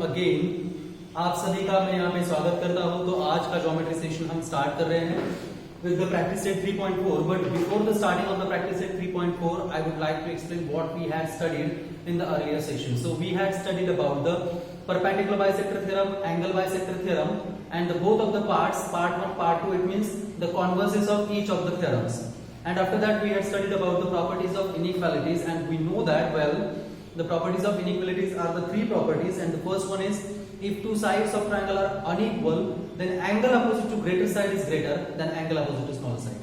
Again. आप सभी का मैं यहाँ पे स्वागत करता हूँ। तो आज का ज्योमेट्री सेशन हम स्टार्ट कर रहे हैं with the practice set 3.4. But before the starting of the practice set 3.4, I would like to explain what we had studied in the earlier session. So we had studied about the perpendicular bisector theorem, angle bisector theorem, and both of the parts, part 1, part 2, it means the converses of each of the theorems. And after that we had studied about the properties of inequalities, and we know that well the properties of inequalities are the three properties, and the first one is if two sides of triangle are unequal, then angle opposite to greater side is greater than angle opposite to smaller side.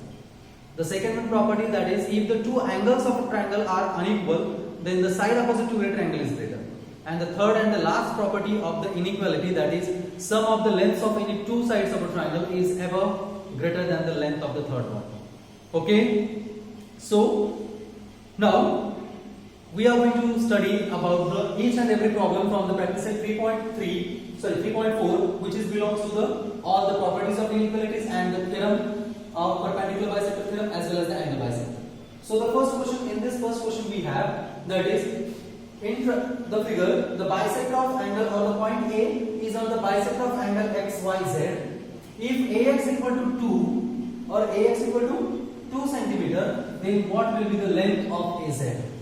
The second one property, that is if the two angles of a triangle are unequal, then the side opposite to greater angle is greater. And the third and the last property of the inequality, that is sum of the lengths of any two sides of a triangle is ever greater than the length of the third one. Okay, so now we are going to study about the each and every problem from the practice set 3.4, which is belongs to the all the properties of inequalities and the theorem of perpendicular bisector theorem as well as the angle bisector. So the first question, in this first question we have, that is in the figure the bisector of angle or the point A is on the bisector of angle XYZ. If AX equal to 2 or AX equal to 2 centimeter, then what will be the length of AZ?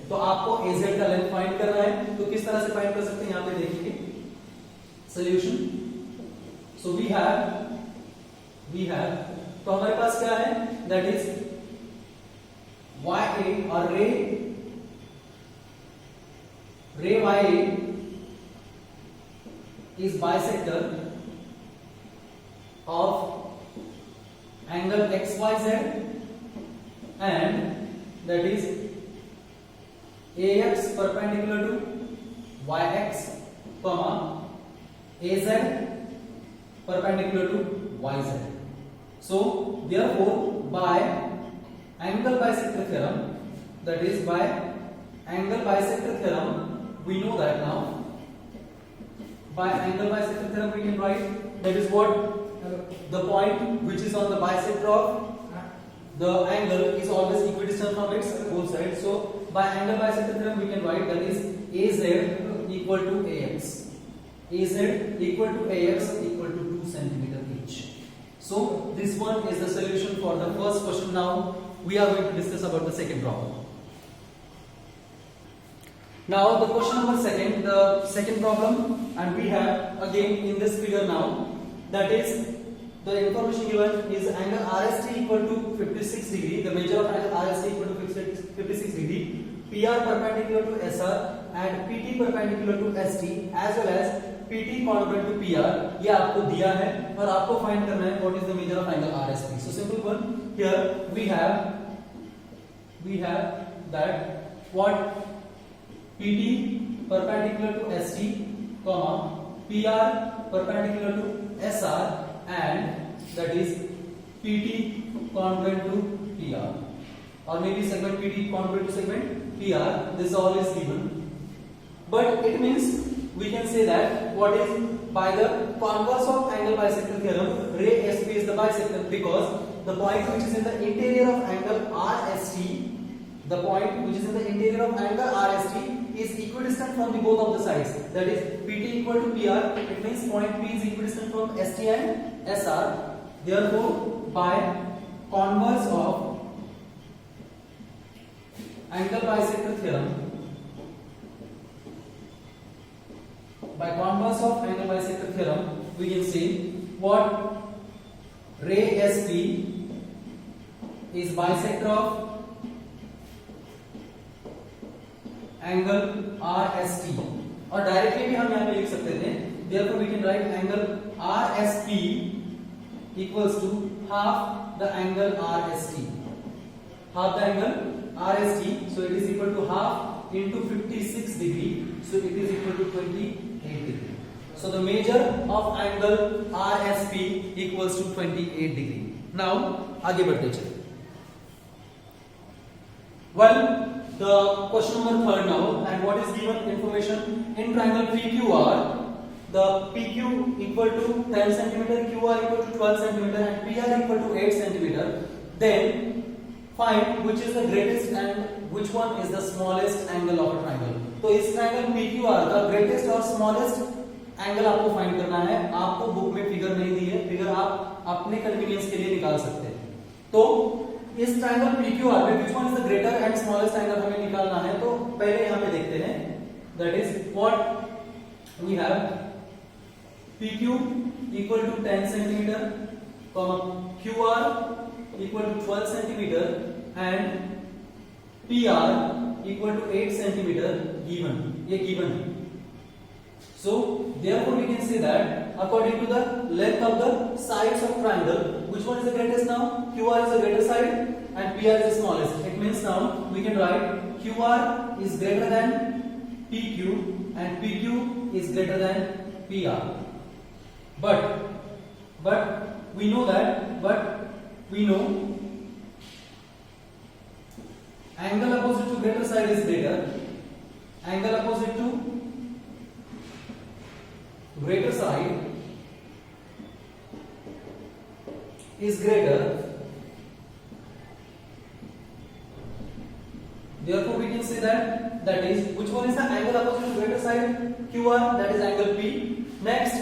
तो आपको AZ का length find करना है। तो किस तरह से find कर सकते हैं, यहां पे देखेंगे सॉल्यूशन। सो वी हैव तो हमारे पास क्या है, दैट इज YA और रे YA is bisector of angle XYZ, and that is AX perpendicular to YX, AZ perpendicular to YZ. So therefore by angle bisector theorem, that is by angle bisector theorem, we know that now by angle bisector theorem we can write that is what the point which is on the bisector of the angle is always equidistant from its both sides. So by angle bisector theorem we can write that is AZ equal to AX. AZ equal to AX equal to 2 centimeter each. So this one is the solution for the first question. Now we are going to discuss about the second problem. Now the question number the second problem, and we have again in this figure now, that is the information given is angle RST equal to 56 degree. The measure of angle RST equal to 56 degree. PR perpendicular to SR and PT perpendicular to ST as well as PT congruent to PR. ये आपको दिया है और आपको find करना है what is the measure of angle RST. So simple one, here we have that what PT perpendicular to ST, PR perpendicular to SR, and that is PT congruent to PR, or maybe segment PT congruent to segment PR. This all is given, but it means we can say that what is by the converse of angle bisector theorem, ray SP is the bisector because the point which is in the interior of angle RST, the point which is in the interior of angle RST is equidistant from the both of the sides. That is PT equal to PR. It means point P is equidistant from ST and SR. Therefore, by converse of angle bisector theorem, we can say what ray SP is bisector of angle RST, और directly भी हम यहाँ पे लिख सकते थे, therefore we can write angle RSP equals to half the angle RST, so it is equal to half into 56 degree, so it is equal to 28 degree. So the measure of angle RSP equals to 28 degree. Now आगे बढ़ते चले. Well, the question number third now, and what is given information in triangle PQR, the PQ equal to 10 cm, QR equal to 12 cm, and PR equal to 8 cm. Then find which is the greatest and which one is the smallest angle of a triangle. तो इस triangle PQR का greatest और smallest angle आपको find करना है। आपको book में figure नहीं दी है, फिगर आप अपने कन्वीनियंस के लिए निकाल सकते हैं। तो इस ट्रायंगल PQR में which one is the greater and smallest angle हमें निकालना है। तो पहले यहां पे देखते हैं, that is what we have PQ equal to 10 centimetre, QR equal to 12 centimetre and PR equal to 8 centimetre given, ये गिवन है। So therefore we can say that according to the length of the sides of triangle, which one is the greatest now? QR is the greater side and PR is the smallest. It means now we can write QR is greater than PQ and PQ is greater than PR. But we know angle opposite to greater side is greater. Angle opposite to greater side is greater, therefore we can say that is which one is the angle opposite to greater side? QR, that is angle P. Next,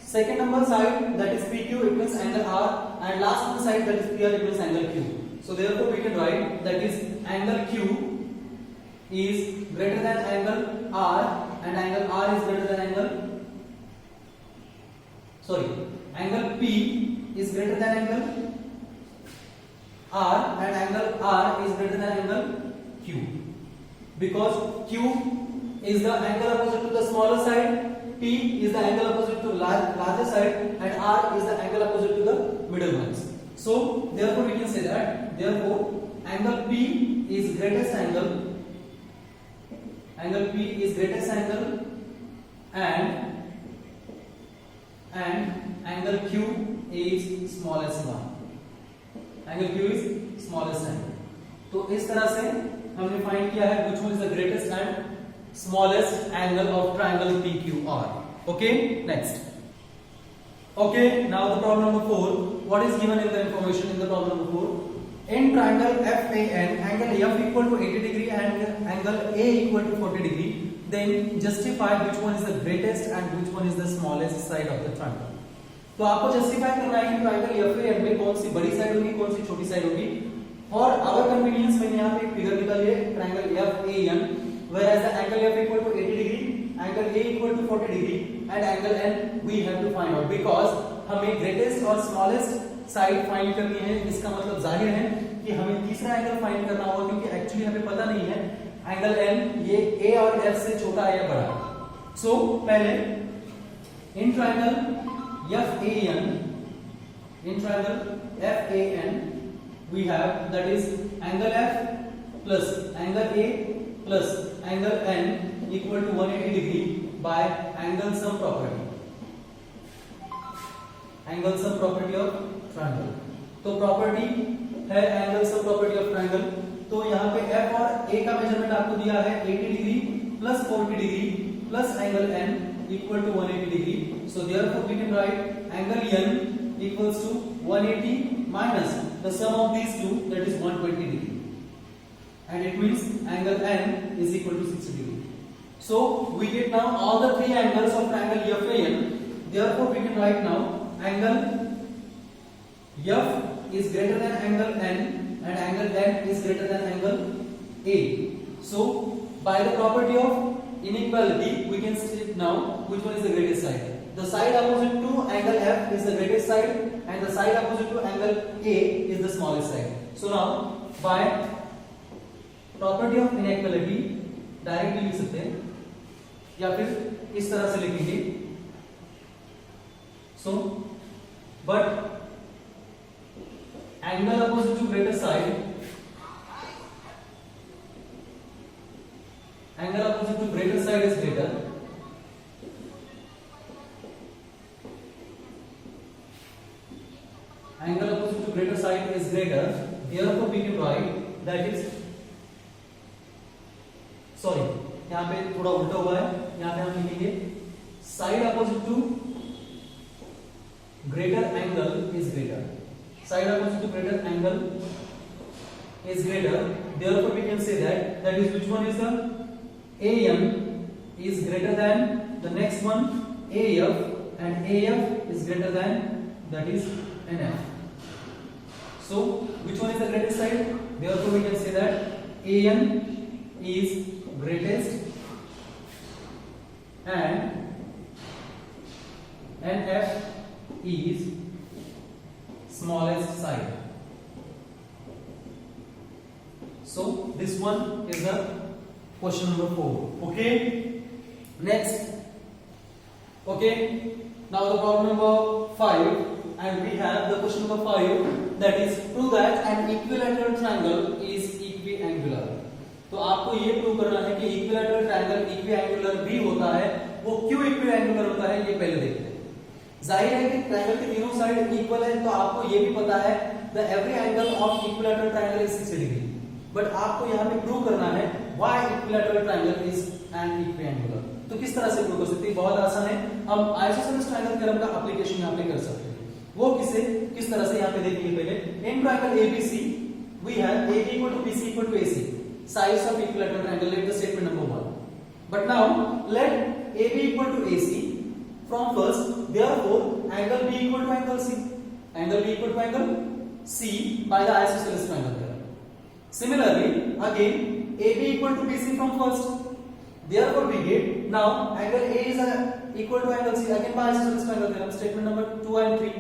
second number side, that is PQ, it means angle R, and last number side, that is PR, it means angle Q. So therefore we can write that is angle Q is greater than angle R and angle R is greater than angle P is greater than angle R and angle R is greater than angle Q, because Q is the angle opposite to the smaller side, P is the angle opposite to larger side, and R is the angle opposite to the middle ones. So therefore we can say that angle P is greatest angle, and angle Q is smallest one. Angle Q is smallest angle. तो इस तरह से हमने find किया है which one is the greatest and smallest angle of triangle PQR. Okay, next. Okay, now the problem number 4. What is given in the information in the problem number 4? In triangle FAN, angle F equal to 80 degree and angle A equal to 40 degree. Then justify which one is the greatest and which one is the smallest side of the triangle. तो आपको justify करना है कि triangle FAN में कौन सी बड़ी side होगी, कौन सी छोटी साइड होगी। और अवर कन्वीनियंस मैंने यहाँ पे एक फिगर निकाली है triangle FAN, whereas the angle F equal to 80 degree, angle A equal to 40 degree and angle N we have to find out, because हमें ग्रेटेस्ट और स्मॉलेस्ट साइड फाइंड करनी है। इसका मतलब जाहिर है कि हमें तीसरा एंगल फाइंड करना होगा, क्योंकि एक्चुअली हमें पता नहीं है एंगल N ये A और F से छोटा है या बड़ा है। सो पहले in triangle FAN we have, that is angle F plus angle A plus angle N equal to 180 degree by angle sum property of triangle। तो प्रॉपर्टी है angle sum property of triangle. तो यहाँ पे F और A का measurement आपको दिया है 80 degree plus 40 degree plus angle N equal to 180 degree. So therefore we can write angle N equals to 180 minus the sum of these two, that is 120 degree, and it means angle N is equal to 60 degree. So we get now all the three angles of triangle FAN. Therefore we can write now angle F is greater than angle N and angle N is greater than angle A. So by the property of inequality we can state now which one is the greatest side. The side opposite to angle F is the greatest side and the side opposite to angle A is the smallest side. So now by property of inequality directly लिख सकते हैं या फिर इस तरह से लिखेंगे। So but angle opposite to greater side, angle opposite to greater side is greater, angle opposite to greater side is greater, therefore we can write that is sorry यहाँ पे थोड़ा उल्टा हुआ है, यहाँ पे हम लिखेंगे side opposite to greater angle is greater, side opposite to greater angle is greater, therefore we can say that is which one is the AN is greater than the next one AF and AF is greater than, that is NF. So which one is the greatest side? Therefore we can say that AN is greatest and NF is smallest side. So this one is the question number 4. Okay. Next. Okay. Now the problem number 5, and we have the question number 5, that is prove that an equilateral triangle is equiangular. तो आपको ये prove करना है कि equilateral triangle इक्विएंगुलर भी होता है. वो क्यों इक्विएंगुलर होता है ये पहले देखते हैं. जाहिर है कि ट्रायंगल के तीनों साइड इक्वल है, तो आपको ये भी पता है the every angle of equilateral triangle is 60 degree. But आपको यहाँ पे प्रूव करना है why equilateral triangle is an equiangular. तो किस तरह से प्रूव कर सकते हैं? बहुत आसान है. हम आइसोसेलेस ट्रायंगल थ्योरम का एप्लीकेशन यहाँ पे कर सकते हैं. वो किस तरह से यहाँ पे देखिए. पहले in triangle ABC we have AB equal to BC equal to AC. Sides of equilateral triangle. Let the statement number 1. But now let AB equal to AC from first. Therefore, angle B equal to angle C. Angle B equal to angle C by the isosceles triangle theorem. Similarly, again AB equal to BC from first. Therefore, we get now angle A is equal to angle C again by isosceles triangle theorem. Statement number 2 and 3.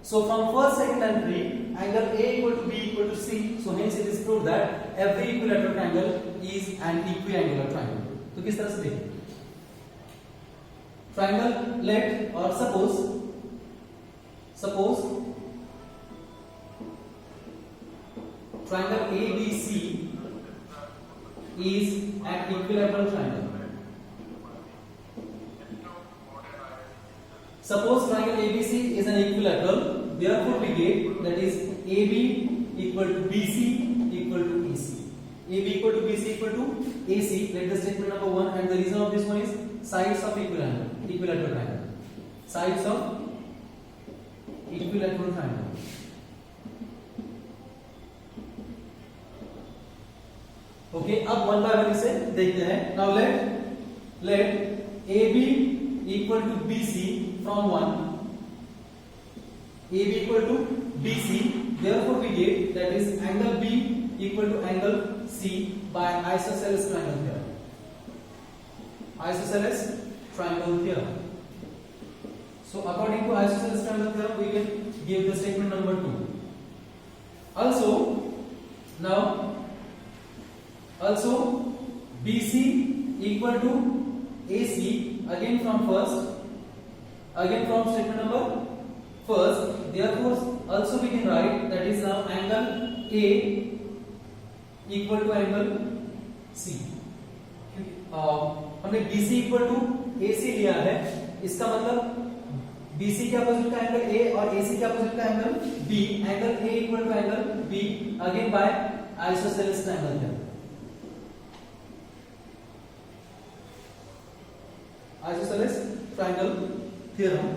So from first, second and 3, angle A equal to B equal to C. So hence it is proved that every equilateral triangle is an equiangular triangle. तो किस तरह से देखें? Triangle let or suppose triangle ABC is an equilateral triangle. Suppose triangle ABC is an equilateral, therefore we get that is AB equal to BC equal to AC. AB equal to BC equal to AC. Let the statement number 1, and the reason of this one is sides of equilateral triangle. Sides of equilateral triangle. Okay, अब one by one इसे देखते हैं. Now let AB equal to BC from 1. AB equal to BC. Therefore, we get that is angle B equal to angle C by isosceles triangle theorem. Isosceles triangle theorem. So, according to isosceles triangle theorem, we can give the statement number 2. Also, BC equal to AC again from statement number first. Therefore, also we can write that is now angle A equal to angle C. हमने BC equal to AC लिया है, इसका मतलब BC के opposite का angle A और AC के opposite का angle B. Angle A equal to angle B again by isosceles triangle theorem. Isosceles triangle theorem.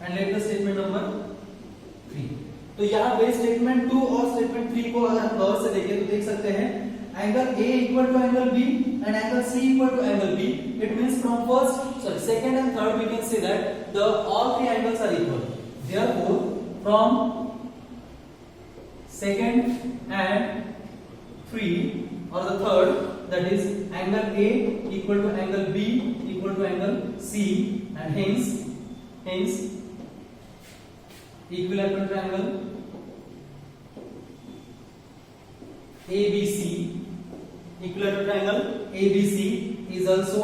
And let the statement number 3. तो यहाँ पे स्टेटमेंट 2 और स्टेटमेंट 3 को अगर हम गौर से देखें तो देख सकते हैं angle A equal to angle B and angle C equal to angle B. It means from second and third we can say that all three angles are equal. Therefore, from second and 3 or the third, that is angle A equal to angle B equal to angle C, and hence equilateral triangle ABC, equilateral triangle ABC is also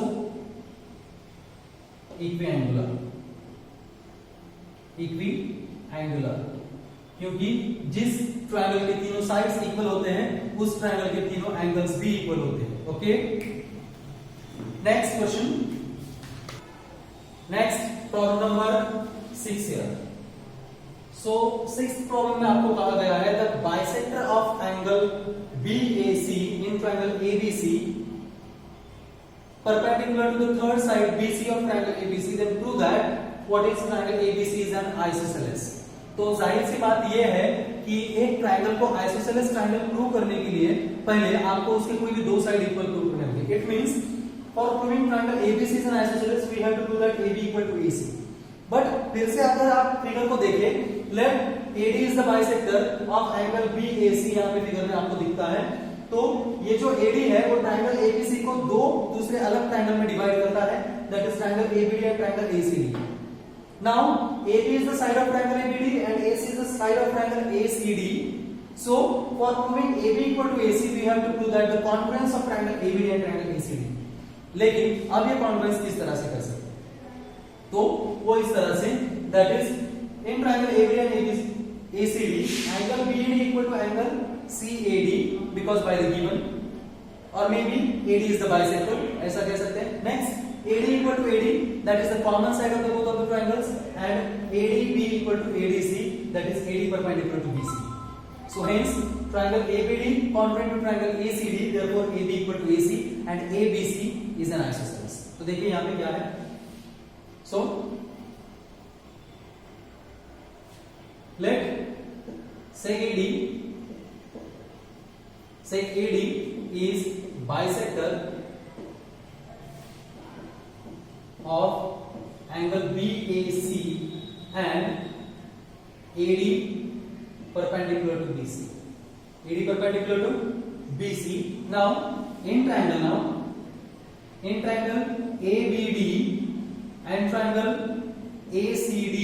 equiangular. क्योंकि जिस triangle के तीनों sides equal होते हैं उस triangle के तीनों angles भी इक्वल होते हैं. Okay, next question. Next problem number 6 here. So 6th problem में आपको कहा गया है the bisector of angle BAC in triangle ABC perpendicular to the third side BC of triangle ABC, then prove that what is triangle ABC is an isosceles. तो जाहिर सी बात यह है कि एक ट्रायंगल को आइसोसेलेस ट्रायंगल प्रूव करने के लिए पहले आपको उसके कोई भी दो साइड इक्वल प्रूव करने होंगे. It means for proving triangle ABC is an isosceles, we have to prove that AB equal to AC. But फिर से अगर आप फिगर को देखें, let AD is the bisector of angle BAC, यहाँ पे फिगर में आपको दिखता है, तो ये जो AD है वो ट्रायंगल ABC को दो दूसरे अलग ट्रायंगल में डिवाइड करता है, that is triangle ABD and triangle ACD. Now AB is the side of triangle ABD and AC is the side of triangle ACD. So for proving AB equal to AC, we have to prove that the congruence of triangle ABD and triangle ACD. लेकिन अब ये conference किस तरह से कर सकते हैं, तो वो इस तरह से, that is in triangle ABD and ACD angle BAD equal to angle CAD because by the given, और may be AD is the bisector, ऐसा कह सकते हैं. Next AD equal to AD, that is the common side of the both of the triangles, and ADB equal to ADC, that is AD perpendicular to BC. So hence triangle ABD congruent to triangle ACD, therefore AB equal to AC and ABC is an isosceles. तो देखिए यहाँ पे क्या है, so let sec AD is bisector of angle BAC and AD perpendicular to BC. AD perpendicular to BC. Now in triangle ABD and triangle ACD,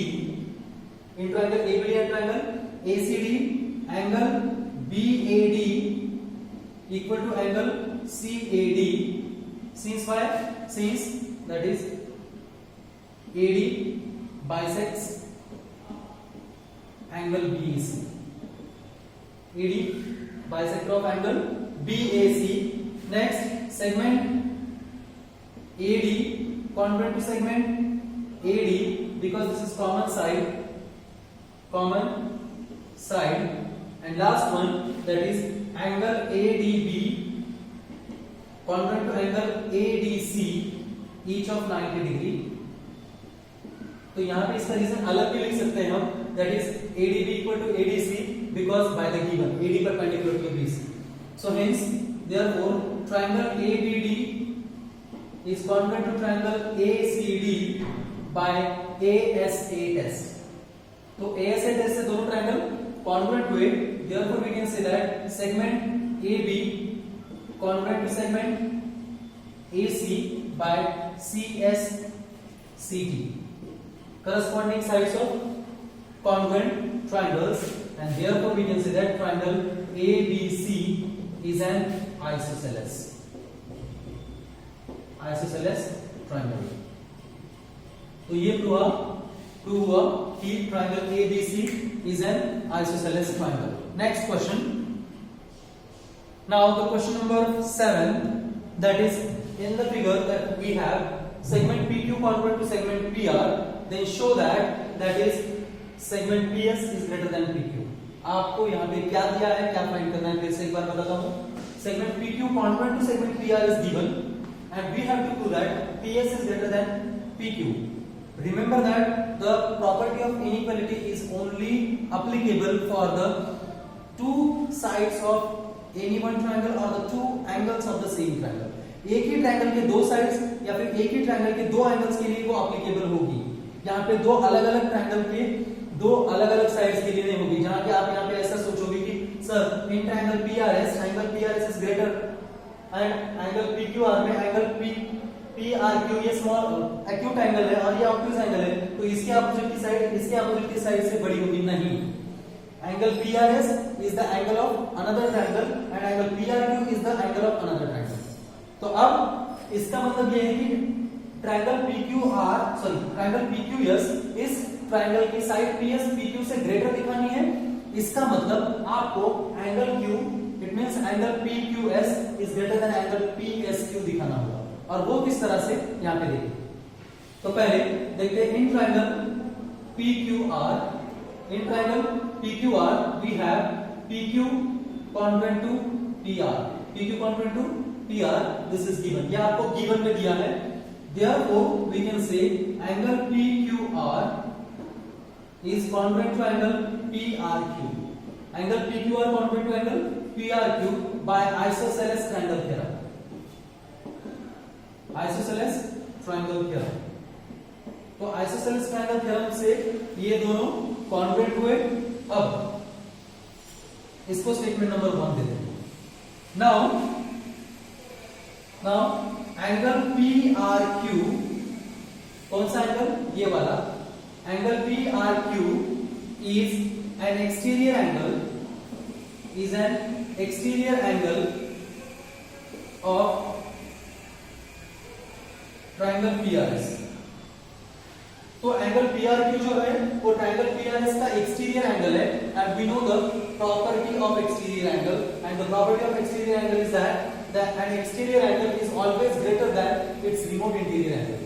in triangle ABD and triangle ACD, angle BAD equal to angle CAD. Since why? Since that is AD bisects angle BAC. AD bisector of angle BAC. Next segment AD congruent to segment AD because this is common side, and last one that is angle ADB congruent to angle ADC, each of 90 degree. तो यहाँ पे इसका reason अलग भी लिख सकते हैं हम, that is ADB equal to ADC because by the given AD perpendicular to BC. So hence therefore triangle ABD is congruent to triangle ACD by ASA test. तो ASA test से दोनों ट्रायंगल congruent हुए, therefore we can say that segment AB congruent to segment AC by CSCT, corresponding sides of congruent triangles, and therefore we can say that triangle ABC is an isosceles triangle. तो ये prove हुआ कि triangle ABC is an isosceles triangle. Next question. Now the question number 7, that is in the figure that we have segment PQ congruent to segment PR, then show that is segment PS is greater than PQ. आपको यहाँ पे क्या दिया है, क्या find करना है, फिर से एक बार बताता हूँ. Segment PQ congruent to segment PR is given and we have to prove that PS is greater than PQ. Remember that the property of inequality is only applicable for the two sides of any one triangle or the two angles of the same triangle. एक ही triangle के दो sides या फिर एक ही triangle के दो angles के लिए वो एप्लीकेबल होगी. यहाँ पे दो अलग अलग ट्रायंगल के दो अलग अलग साइड्स के लिए नहीं होगी. जहां कि आप यहाँ पे ऐसा सोचोगे कि sir in triangle PRS is greater and angle PQR में एंगल PRQ ये स्मॉल एक्यूट एंगल है और ये ऑब्ट्यूज एंगल है, तो इसके अपोजिट की साइड इसके अपोजिट की साइड से बड़ी होगी. नहीं, angle PRS is the angle of another triangle and angle PRQ is the angle of another triangle. तो अब इसका मतलब ये है कि ट्रायंगल PQS इस ट्रायंगल की साइड PS PQ से ग्रेटर दिखानी है. इसका मतलब आपको angle Q, it means angle PQS is greater than angle PSQ दिखाना होगा. और वो किस तरह से, यहाँ पे देखिए. तो पहले देखते हैं in triangle PQR we have PQ congruent to PR, this is given. ये आपको given में दिया है. Therefore we can say angle PQR is congruent to angle PRQ. Angle PQR congruent to angle PRQ by isosceles triangle theorem. Triangle theorem. तो isosceles triangle theorem से ये दोनों congruent हुए। अब इसको स्टेटमेंट नंबर 1 दे देंगे। नाउ एंगल PRQ, कौन सा एंगल? ये वाला angle PRQ is an exterior angle of triangle PRS। तो एंगल PRQ जो है वो ट्रायंगल PRS का एक्सटीरियर एंगल है, and we know the property of exterior angle, and the property of exterior angle is that an exterior angle is always greater than its remote interior angle।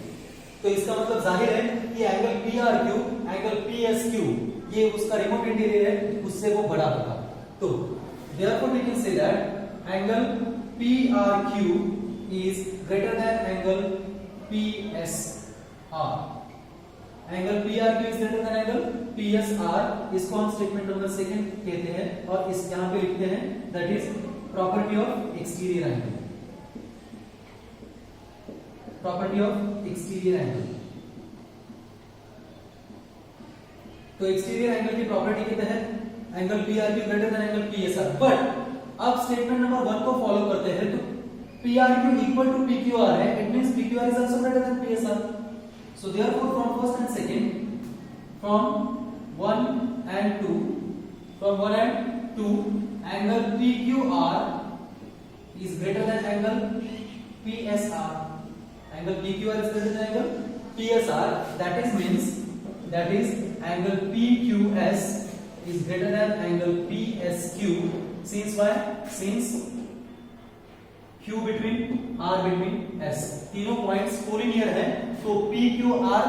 तो इसका मतलब जाहिर है कि angle PRQ angle PSQ ये उसका remote interior है, उससे वो बड़ा होगा। तो therefore we can say that angle PRQ is greater than angle PSR। Angle PRQ is greater than angle PSR, इसको हम स्टेटमेंट नंबर 2 कहते हैं, और इस यहां पे लिखते हैं that is property of exterior angle. Property of exterior angle. तो एक्सटीरियर एंगल की प्रॉपर्टी के तहत angle PRQ greater than angle PSR। But अब स्टेटमेंट नंबर 1 को फॉलो करते हैं, तो PRQ इक्वल टू PQR है, it means PQR is also greater than PSR। So therefore from first and second, from 1 and 2, angle PQR is greater than angle PSR। Angle PQR is greater than angle PSR, that is angle PQS is greater than angle PSQ। Since why? Since Q between R between S, तीनों points collinear है, तो PQR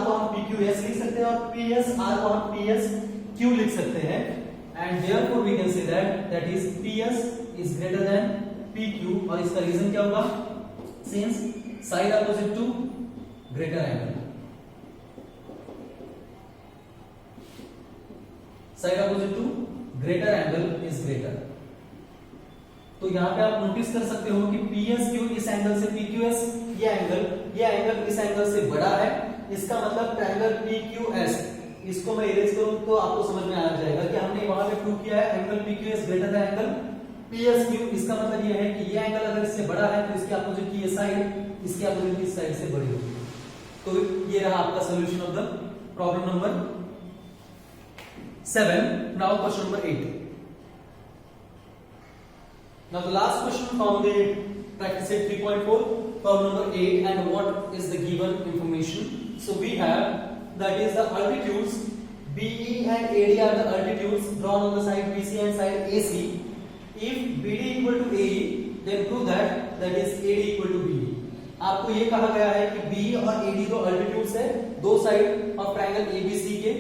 को हम PQS लिख सकते हैं और PSR को हम PSQ लिख सकते हैं, and therefore we can say that is PS is greater than PQ। और इसका रीजन क्या होगा? Since side opposite to greater angle, side opposite to greater angle is greater। तो यहाँ पे आप नोटिस कर सकते हो कि PSQ इस एंगल से PQS ये एंगल इस एंगल से बड़ा है, इसका मतलब ट्रायंगल PQS, इसको मैं इरेज करूं तो आपको समझ में आ जाएगा कि हमने वहां पे प्रूव किया है angle PQS greater than angle PSQ। इसका मतलब ये है कि ये एंगल अगर इससे बड़ा है तो इसके अपोजिट की ये साइड इसके अपोजिट की साइड से बड़ी होगी। तो ये रहा आपका solution of the problem number 7। Now question number 8। Now the last question from the practice set 3.4, problem number 8, and what is the given information? So we have that is the altitudes BE and AD are the altitudes drawn on the side BC and side AC. If BD equal to AE, then prove that is AD equal to BE। आपको ये कहा गया है कि BE और AD दो altitudes है, दो साइड ऑफ ट्रायंगल ABC के,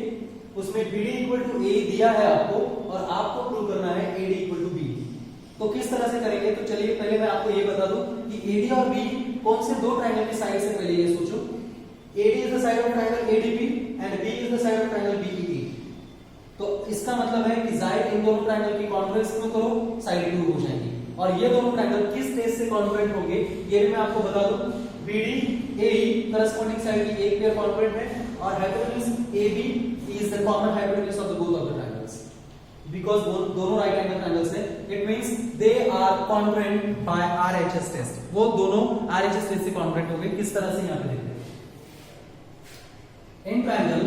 उसमें BD equal to AE दिया है आपको, और आपको प्रूव करना है AD equal to BE। तो किस तरह से करेंगे? तो चलिए पहले मैं आपको ये बता दूं कि AD और B कौन से दो ट्रायंगल की साइड से, पहले ये सोचो AD is the side of triangle ADB and B is the side of triangle BEA। तो इसका मतलब है कि जाहिर इन दोनों ट्रायंगल की कॉन्फ्रेंस में करो, साइड 2 हो जाएगी, और ये दोनों ट्रायंगल किस बेस से कॉन्फ्रेंट होंगे ये भी मैं आपको बता दूं। BD AE करस्पॉन्डिंग साइड की एक पेयर कॉन्फ्रेंट है, और hypotenuse AB is the common hypotenuse of the both of the triangles, because दोनों राइट एंगल ट्रायंगल्स हैं, it means they are congruent by RHS test. वो दोनों RHS टेस्ट से कॉन्फ्रेंट होंगे। किस तरह से? यहां पे देखते हैं। In triangle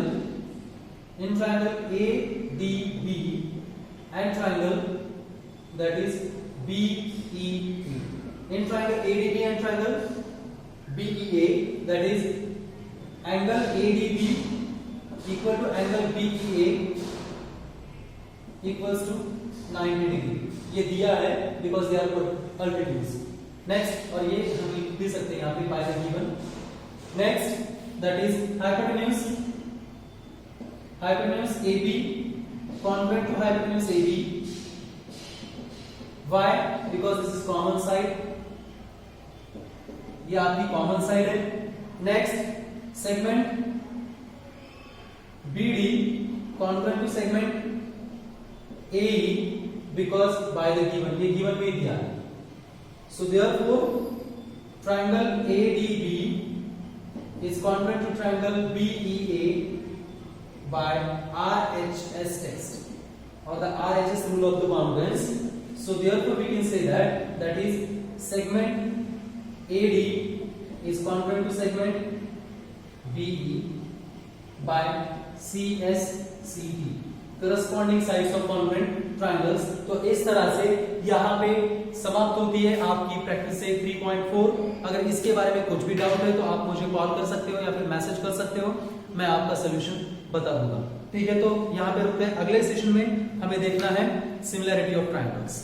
ADB and triangle that is BEA, in triangle ADB and triangle BEA, that is angle ADB equal to angle BEA equals to 90 degree. ये दिया है because they are altitudes. Next, और ये हम लिख भी सकते हैं यहां पे by the given. Next that is hypotenuse AB congruent to hypotenuse AB। Why? Because this is common side, ये आपकी कॉमन साइड है। Next segment BD congruent to segment AE because by the given, ये given में दिया है। So therefore triangle ADB is congruent to triangle BEA by RHS test or the RHS rule of the congruence. So therefore we can say that is segment AD is congruent to segment BE by CSCT, corresponding sides of congruent triangles. तो इस तरह से यहाँ पे समाप्त होती है आपकी प्रैक्टिस सेट 3.4। अगर इसके बारे में कुछ भी डाउट है तो आप मुझे कॉल कर सकते हो या फिर मैसेज कर सकते हो, मैं आपका सोल्यूशन बता दूंगा। ठीक है, तो यहाँ पे रुकते हैं। अगले सेशन में हमें देखना है सिमिलैरिटी ऑफ ट्रायंगल्स।